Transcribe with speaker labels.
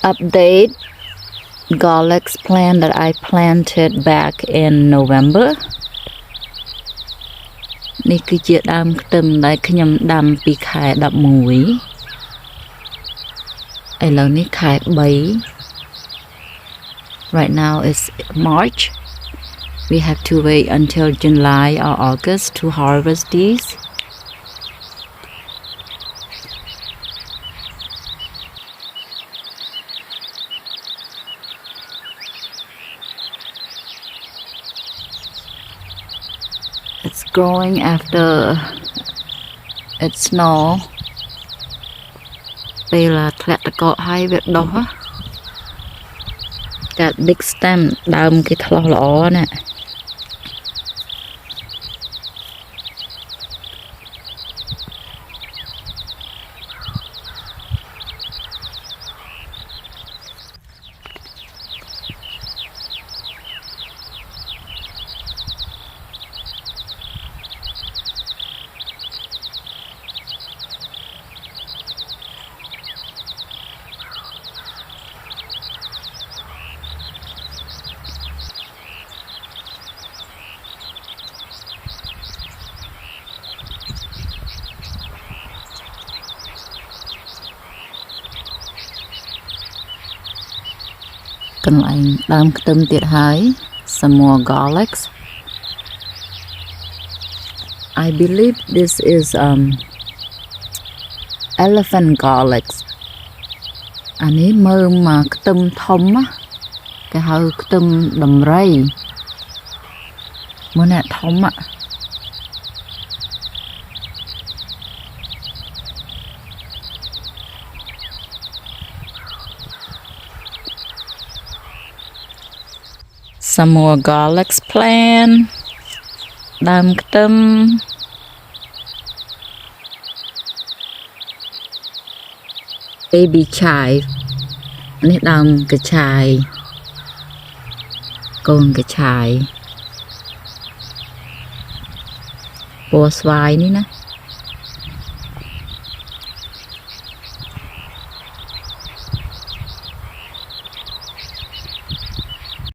Speaker 1: update garlic plant that I planted back in November នេះគឺជាដើមខ្ទឹមដែលខ្ញុំដាំពីខែ11ឥឡូវនេះខែ3 Right now is March we have to wait until July or August to harvest these It's growing after it snow ពេលធ្លាក់ទឹកកកហើយវាដុះកាត់ big stem ដើមគេឆ្លោះល្អណា កន្លែងដើមខ្ទឹមទៀតហើយ some more garlics I believe this is elephant garlics អានេះមើលមកខ្ទឹមធំណាគេហៅខ្ទឹមដំរីមើលណាធំ Some more garlic plant ដើមខ្ទឹម baby chive នេះដើមកញ្ឆាយកូនកញ្ឆាយពណ៌ស្វាយនេះណា